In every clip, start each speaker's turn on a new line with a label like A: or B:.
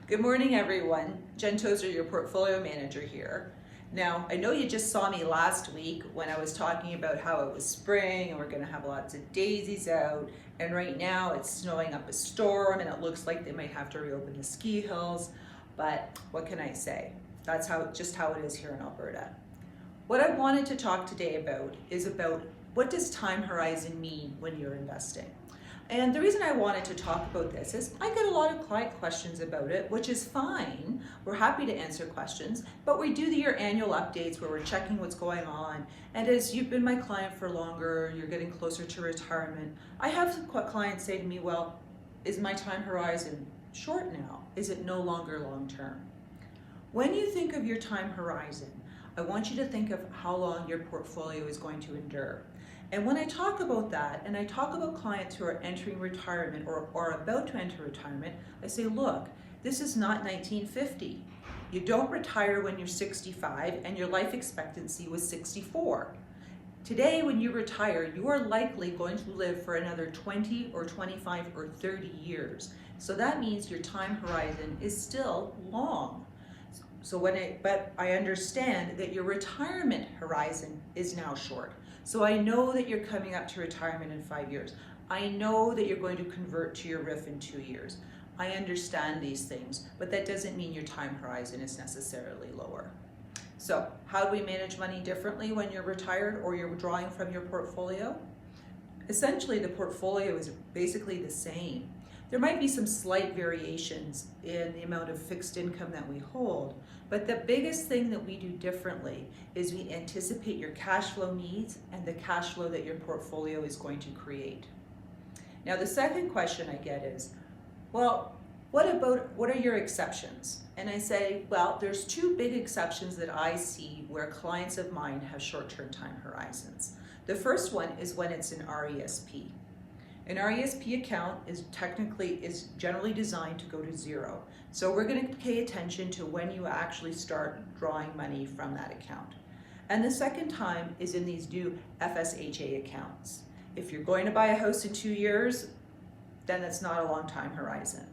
A: Good morning, everyone. Jen Tozser, your portfolio manager here. Now, I know you just saw me last week when I was talking about how it was spring and we're going to have lots of daisies out. And right now it's snowing up a storm and it looks like they might have to reopen the ski hills. But what can I say? That's just how it is here in Alberta. What I wanted to talk today about is about what does time horizon mean when you're investing? And the reason I wanted to talk about this is I get a lot of client questions about it, which is fine. We're happy to answer questions, but we do your annual updates where we're checking what's going on. And as you've been my client for longer, you're getting closer to retirement, I have clients say to me, well, is my time horizon short now? Is it no longer long term? When you think of your time horizon, I want you to think of how long your portfolio is going to endure. And when I talk about that, and I talk about clients who are entering retirement or are about to enter retirement, I say, look, this is not 1950. You don't retire when you're 65 and your life expectancy was 64. Today, when you retire, you are likely going to live for another 20 or 25 or 30 years. So that means your time horizon is still long. But I understand that your retirement horizon is now short. So I know that you're coming up to retirement in 5 years. I know that you're going to convert to your RIF in 2 years. I understand these things, but that doesn't mean your time horizon is necessarily lower. So how do we manage money differently when you're retired or you're drawing from your portfolio? Essentially, the portfolio is basically the same. There might be some slight variations in the amount of fixed income that we hold, but the biggest thing that we do differently is we anticipate your cash flow needs and the cash flow that your portfolio is going to create. Now, the second question I get is, well, what are your exceptions? And I say, well, there's two big exceptions that I see where clients of mine have short-term time horizons. The first one is when it's an RESP. An RESP account is generally designed to go to zero. So we're going to pay attention to when you actually start drawing money from that account. And the second time is in these new FSHA accounts. If you're going to buy a house in 2 years, then that's not a long time horizon.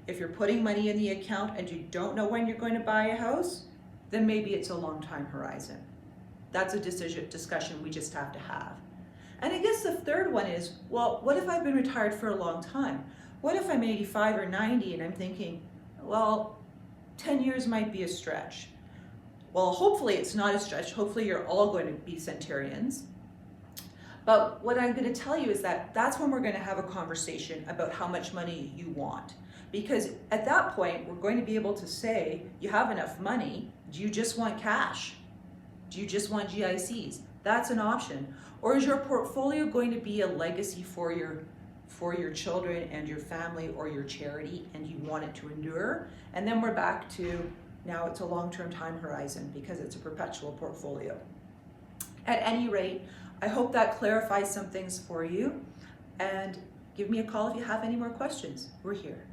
A: If you're putting money in the account and you don't know when you're going to buy a house, then maybe it's a long time horizon. That's a discussion we just have to have. And I guess the third one is, well, what if I've been retired for a long time? What if I'm 85 or 90 and I'm thinking, well, 10 years might be a stretch. Well, hopefully it's not a stretch. Hopefully you're all going to be centenarians. But what I'm going to tell you is that that's when we're going to have a conversation about how much money you want. Because at that point, we're going to be able to say, you have enough money. Do you just want cash? Do you just want GICs? That's an option. Or is your portfolio going to be a legacy for your children and your family or your charity and you want it to endure? And then we're back to now it's a long-term time horizon because it's a perpetual portfolio. At any rate, I hope that clarifies some things for you, and give me a call if you have any more questions. We're here.